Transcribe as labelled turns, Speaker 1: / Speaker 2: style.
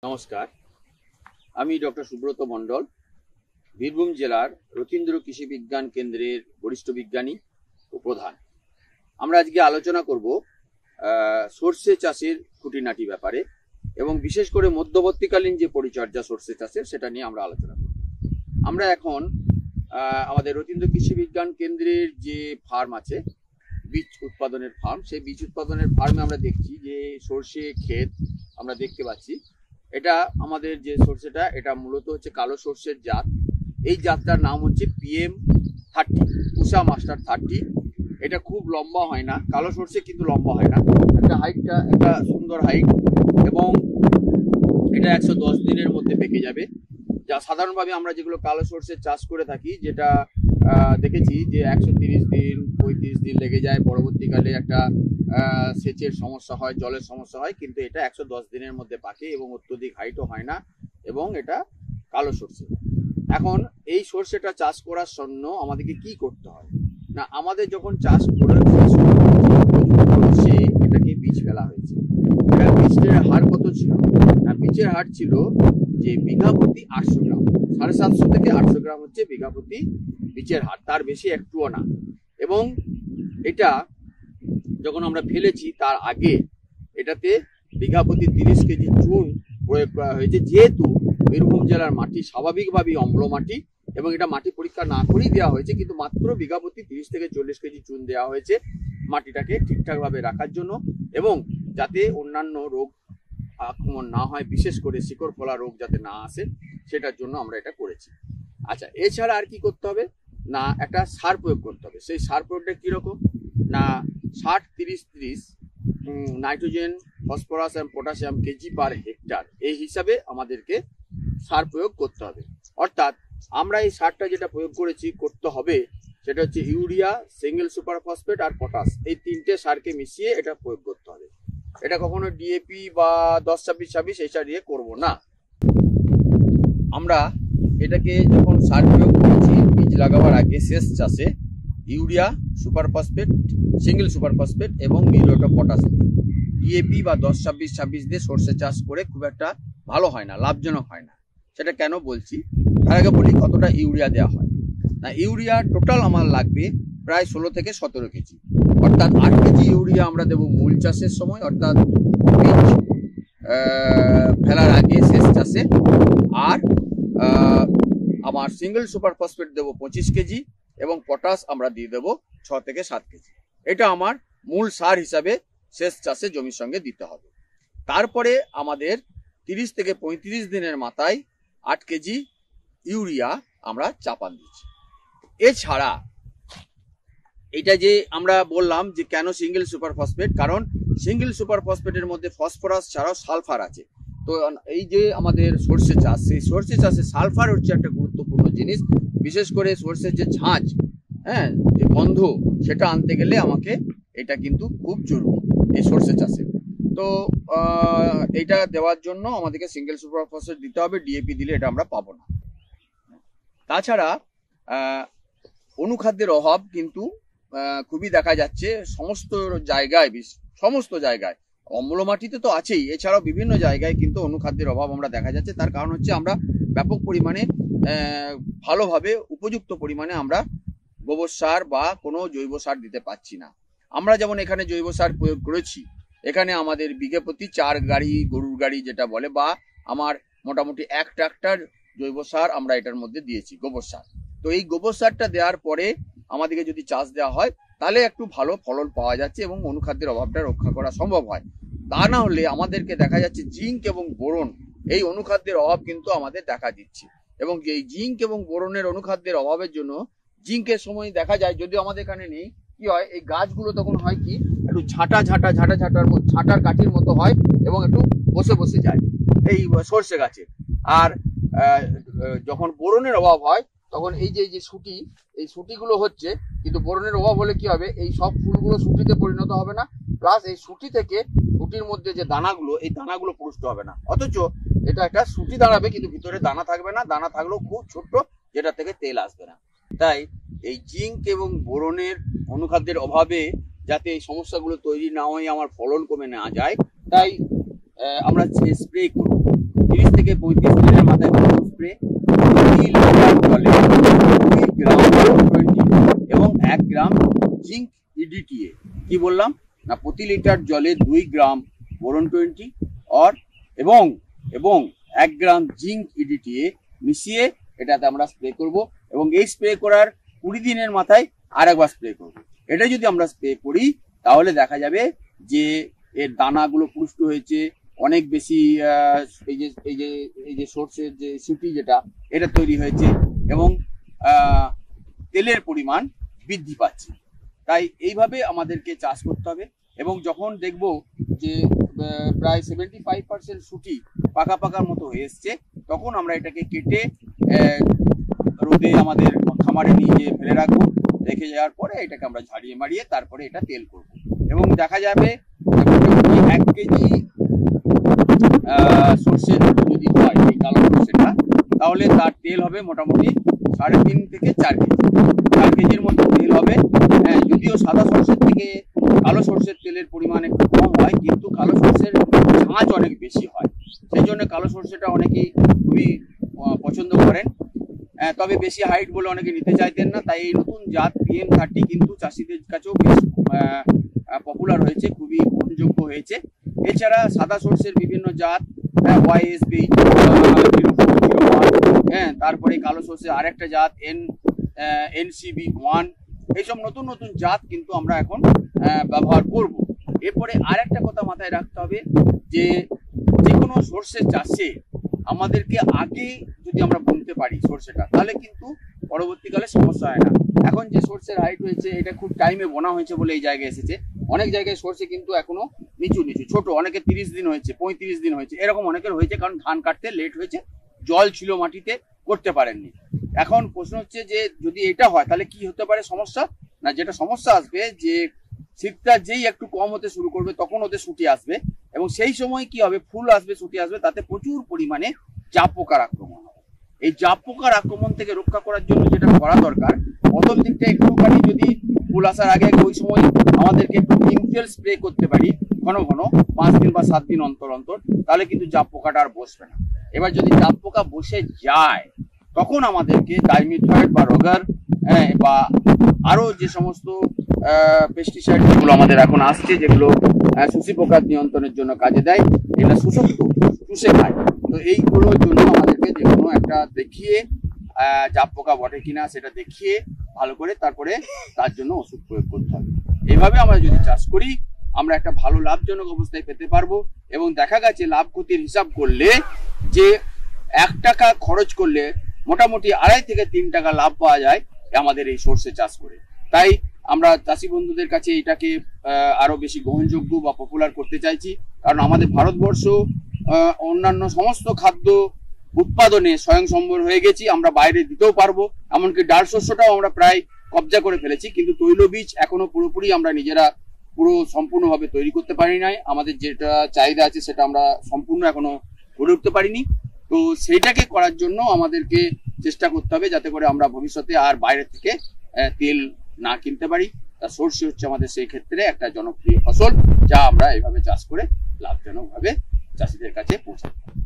Speaker 1: নমস্কার, আমি ডক্টর সুব্রত মণ্ডল, বীরভূম জেলার রতীন্দ্র কৃষি বিজ্ঞান কেন্দ্রের বরিষ্ঠ বিজ্ঞানী ও প্রধান। আমরা আজকে আলোচনা করব সর্ষে চাষের খুঁটিনাটি ব্যাপারে এবং বিশেষ করে মধ্যবর্তীকালীন যে পরিচর্যা সর্ষে চাষের সেটা নিয়ে আমরা আলোচনা করব। আমরা এখন আমাদের রতীন্দ্র কৃষি বিজ্ঞান কেন্দ্রের যে ফার্ম আছে, বীজ উৎপাদনের ফার্ম, সেই বীজ উৎপাদনের ফার্মে আমরা দেখছি যে সর্ষে ক্ষেত আমরা দেখতে পাচ্ছি। এটা আমাদের যে সর্ষেটা, এটা মূলত হচ্ছে কালো সর্ষের জাত। এই জাতটার নাম হচ্ছে PM30, পুষা মাস্টার 30। এটা খুব লম্বা হয় না, কালো সর্ষে কিন্তু লম্বা হয় না। একটা সুন্দর হাইট, এবং এটা 110 দিনের মধ্যে পেকে যাবে। যা সাধারণভাবে আমরা যেগুলো কালো সর্ষের চাষ করে থাকি, যেটা দেখেছি যে 130 দিন 35 দিন লেগে যায়, পরবর্তীকালে একটা সেচের সমস্যা হয়, জলের সমস্যা হয়, কিন্তু এটা 110 দিনের মধ্যে পাকে এবং অত্যধিক হাইটও হয় না, এবং এটা কালো সর্ষে। এখন এই সর্ষেটা চাষ করার জন্য আমাদেরকে কি করতে হয় না, আমাদের যখন চাষ করে এটাকে বীজ ফেলা হয়েছে। বীজের হার কত ছিল? বীজের হার ছিল যে বিঘা প্রতি 800 গ্রাম, 750 থেকে 800 গ্রাম হচ্ছে বিঘা প্রতি বীজের হার, তার বেশি একটুও না। এবং এটা যখন আমরা ফেলেছি তার আগে এটাতে বিঘা প্রতি 30 কেজি চুন প্রয়োগ করা হয়েছে, যেহেতু বীরভূম জেলার মাটি স্বাভাবিকভাবেই অম্ল মাটি, এবং এটা মাটি পরীক্ষা না করেই দেওয়া হয়েছে, কিন্তু মাত্র বিঘা প্রতি 30 থেকে 40 কেজি চুন দেওয়া হয়েছে মাটিটাকে ঠিকঠাকভাবে রাখার জন্য, এবং যাতে অন্যান্য রোগ আক্রমণ না হয়, বিশেষ করে শিকড় ফলা রোগ যাতে না আসে, সেটার জন্য আমরা এটা করেছি। আচ্ছা, এছাড়া আর কি করতে হবে না, একটা সার প্রয়োগ করতে হবে। সেই সার প্রয়োগটা কিরকম না, 60-30-30 নাইট্রোজেন, ফসফরাস এবং পটাশিয়াম কেজি পার হেক্টর, এই হিসাবে আমাদেরকে সার প্রয়োগ করতে হবে। অর্থাৎ আমরা এই সারটা যেটা প্রয়োগ করতে হবে সেটা হচ্ছে ইউরিয়া, সিঙ্গেল সুপার ফসফেট আর পটাশ, এই তিনটে সারকে মিশিয়ে এটা প্রয়োগ করতে হবে। এটা কখনো ডিএপি বা 10-26-26 এই সার দিয়ে করবো না। আমরা এটাকে যখন সার প্রয়োগ করেছি বীজ লাগাবার আগে শেষ চাষে urea, super phosphate, single super phosphate এবং মিউরেট অফ পটাশ দিয়ে, ডিএপি বা 10-26-26 দিয়ে সর্ষে চাষ করে খুব একটা ভালো হয় না, লাভজনক হয় না। সেটা কেন বলছি, তার আগে বলি কতটা ইউরিয়া দেওয়া হয় না। ইউরিয়া টোটাল আমার লাগবে প্রায় 16 থেকে 17 কেজি, অর্থাৎ 8 কেজি ইউরিয়া আমরা দেবো মূল চাষের সময়, অর্থাৎ বীজ ফেলার আগে শেষ চাষে। আর আমার সিঙ্গেল সুপার ফসফেট দেবো 25 কেজি, এবং পটাশ আমরা দিয়ে দেবো 6 থেকে 7 কেজি। এটা আমার মূল সার হিসাবে শেষ চাষে জমির সঙ্গে দিতে হবে। তারপরে আমাদের 30 থেকে 35 দিনের মাথায় 8 কেজি ইউরিয়া আমরা চাপান দিচ্ছি। এছাড়া এটা যে আমরা বললাম যে কেন সিঙ্গেল সুপার ফসফেট, কারণ সিঙ্গেল সুপার ফসফেটের মধ্যে ফসফরাস ছাড়াও সালফার আছে। তো এই যে আমাদের সর্ষে চাষ, সেই সর্ষে চাষে সালফার হচ্ছে একটা গুরুত্বপূর্ণ জিনিস। বিশেষ করে সর্ষের যে ঝাঁঝ, যে গন্ধ, সেটা আনতে গেলে আমাকে এটা কিন্তু খুব জরুরি এই সর্ষে চাষে। তো এটা দেওয়ার জন্য আমাদেরকে সিঙ্গেল সুপার ফসফেট দিতে হবে, ডিএপি দিলে এটা আমরা পাবো না। তাছাড়া অনুখাদ্যের অভাব কিন্তু খুবই দেখা যাচ্ছে সমস্ত জায়গায়, অম্ল মাটিতে তো আছেই, এছাড়াও বিভিন্ন জায়গায় কিন্তু অনুখাদ্যের অভাব আমরা দেখা যাচ্ছে। তার কারণ হচ্ছে আমরা ব্যাপক পরিমাণে ভালোভাবে উপযুক্ত পরিমাণে আমরা গোবর সার বা কোনো জৈব সার দিতে পারছি না। আমরা যেমন এখানে জৈব সার প্রয়োগ করেছি, এখানে আমাদের বিঘে প্রতি 4 গাড়ি গরুর গাড়ি যেটা বলে, বা আমার মোটামুটি 1 ট্রাক্টর জৈব সার আমরা এটার মধ্যে দিয়েছি, গোবর সার। তো এই গোবর সারটা দেওয়ার পরে আমাদেরকে যদি চাষ দেওয়া হয় তাহলে একটু ভালো ফলন পাওয়া যাচ্ছে এবং অনুখাদ্যের অভাবটা রক্ষা করা সম্ভব হয়। তা না হলে আমাদেরকে দেখা যাচ্ছে জিঙ্ক এবং বোরন, এই অনুখাদ্যের অভাব কিন্তু আমাদের দেখা দিচ্ছে, এবং এই জিঙ্ক এবং বোরনের অনুখাদ্যের অভাবের জন্য জিঙ্কের সময় দেখা যায়, যদিও আমাদের এখানে নেই, কি হয় এই গাছগুলো তখন হয় কি একটু ঝাঁটার কাঠির মতো হয় এবং একটু বসে যায় এই সর্ষে গাছে। আর যখন বোরনের অভাব হয় তখন এই যে শুটি, এই শুটিগুলো হচ্ছে, কিন্তু বোরনের অভাব হলে কি হবে, এই সব ফুলগুলো শুটিতে পরিণত হবে না, প্লাস এই শুটি থেকে শুটির মধ্যে যে দানাগুলো, এই দানাগুলো পুষ্ট হবে না। অথচ এটা একটা শুটি দাঁড়াবে, কিন্তু ভিতরে দানা থাকবে না, দানা থাকলেও খুব ছোট্ট, যেটা থেকে তেল আসবে না। তাই এই জিঙ্ক এবং বোরনের অনুখাদ্যের অভাবে যাতে এই সমস্যাগুলো তৈরি না হয়, আমার ফলন কমে না যায়, তাই আমরা স্প্রে করব। 30 থেকে 35 দিনের মাথায় প্রথম স্প্রে, প্রতি লিটার জলে 2 গ্রাম 20 এবং 1 গ্রাম জিঙ্ক ইডিটিএ। কি বললাম না, প্রতি লিটার জলে 2 গ্রাম বোরন 20 এবং 1 গ্রাম জিঙ্ক ইডিটিএ মিশিয়ে এটাতে আমরা স্প্রে করব এবং এই স্প্রে করার 20 দিনের মাথায় আরেকবার স্প্রে করব। এটা যদি আমরা স্প্রে করি তাহলে দেখা যাবে যে এর দানাগুলো পুষ্ট হয়েছে, অনেক বেশি এই যে সর্ষের যে সুটি যেটা এটা তৈরি হয়েছে এবং তেলের পরিমাণ বৃদ্ধি পাচ্ছে। তাই এইভাবে আমাদেরকে চাষ করতে হবে এবং যখন দেখব যে প্রায় 75% সুটি পাকা পাকার মতো হয়ে এসছে, তখন আমরা এটাকে কেটে রোদে আমাদের খামারে নিয়ে ফেলে রাখবো। রেখে যাওয়ার পরে এটাকে আমরা ঝাড়িয়ে মারিয়ে তারপরে এটা তেল করব এবং দেখা যাবে 1 কেজি সর্ষের যদি হয় এই কালো সর্ষেটা, তাহলে তার তেল হবে মোটামুটি 3.5 থেকে 4 কেজির মতো তেল হবে। যদিও সাদা সর্ষের থেকে কালো সর্ষের তেলের পরিমাণ একটু কম হয়, কিন্তু কালো সর্ষের ঝাঁঝ অনেক বেশি হয়, সেই জন্য কালো সর্ষেটা অনেকেই খুবই পছন্দ করেন। তবে বেশি হাইট বলে অনেকে নিতে চাইতেন না, তাই এই নতুন জাত PM30 কিন্তু চাষিদের কাছেও বেশ পপুলার হয়েছে, খুবই গ্রহণযোগ্য হয়েছে। এছাড়া সাদা সর্ষের বিভিন্ন জাত YSB 0401, তারপরে কালো সর্ষের আরেকটা জাত NCB1, এইসব নতুন নতুন জাত কিন্তু আমরা এখন ব্যবহার করব। এরপরে আরেকটা কথা মাথায় রাখতে হবে যে কোনো সর্ষে চাষে আমাদেরকে আগে যদি আমরা বুনতে পারি সর্ষেটা, তাহলে কিন্তু পরবর্তীকালে সমস্যা হয় না। এখন যে সর্ষের হাইট হয়েছে এটা খুব টাইমে বোনা হয়েছে বলে এই জায়গায় এসেছে। অনেক জায়গায় সর্ষে কিন্তু এখনো নিচু ছোট, অনেকে 30 দিন হয়েছে, 35 দিন হয়েছে, এরকম অনেকের হয়েছে, কারণ ধান কাটতে লেট হয়েছে, জল ছিল মাটিতে, করতে পারেননি। এখন প্রশ্ন হচ্ছে যে যদি এটা হয় তাহলে কি হতে পারে সমস্যা, না যেটা সমস্যা আসবে যে শীতটা যেই একটু কম হতে শুরু করবে তখন ওদের সুটি আসবে এবং সেই সময় কি হবে, ফুল আসবে, সুটি আসবে, তাতে প্রচুর পরিমাণে জাপ পোকার আক্রমণ হবে। এই জাপ পোকার আক্রমণ থেকে রক্ষা করার জন্য যেটা করা দরকার, প্রথম দিকটা একটুখানি যদি ফুল আসার আগে ওই সময় আমাদেরকে একটু নিমতেল স্প্রে করতে পারি ঘন ঘন 5 দিন বা 7 দিন অন্তর অন্তর, তাহলে কিন্তু জাপ পোকাটা আর বসবে না। এবার যদি জাপ পোকা বসে যায় তখন আমাদেরকে ডাইমিথয়েড বা রোগার বা আরো যে সমস্ত পেস্টিসাইড যেগুলো আমাদের এখন আসছে, যেগুলো শোষী পোকার নিয়ন্ত্রণের জন্য কাজে দেয়, এটা শোষক চুষে খায়, তো এইগুলোর জন্য আমাদেরকে যে কোনো একটা দেখিয়ে জাপ পোকা বটে কিনা সেটা দেখিয়ে ভালো করে তারপরে তার জন্য ওষুধ প্রয়োগ করতে হবে। এইভাবে আমরা যদি চাষ করি আমরা একটা ভালো লাভজনক অবস্থায় পেতে পারবো এবং দেখা গেছে লাভ ক্ষতির হিসাব করলে যে 1 টাকা খরচ করলে মোটামুটি 2.5 থেকে 3 টাকা লাভ পাওয়া যায় আমাদের এই সর্ষে চাষ করে। তাই আমরা চাষি বন্ধুদের কাছে এটাকে আরো বেশি গ্রহণযোগ্য বা পপুলার করতে চাইছি, কারণ আমাদের ভারতবর্ষ অন্যান্য সমস্ত খাদ্য উৎপাদনে স্বয়ংসম্বর হয়ে গেছি, আমরা বাইরে দিতেও পারবো, এমনকি ডাল শস্যটাও আমরা প্রায় কবজা করে ফেলেছি, কিন্তু তৈলবীজ এখনো পুরোপুরি আমরা নিজেরা সম্পূর্ণভাবে তৈরি করতে পারি নাই। আমাদের যেটা চাহিদা আছে সেটা আমরা সম্পূর্ণ এখনো করে উঠতে পারিনি। তো সেইটাকে করার জন্য আমাদেরকে চেষ্টা করতে হবে যাতে করে আমরা ভবিষ্যতে আর বাইরে থেকে তেল না কিনতে পারি। তা সর্ষে হচ্ছে আমাদের সেই ক্ষেত্রে একটা জনপ্রিয় ফসল, যা আমরা এইভাবে চাষ করে লাভজনকভাবে চাষিদের কাছে পৌঁছাতে পারি।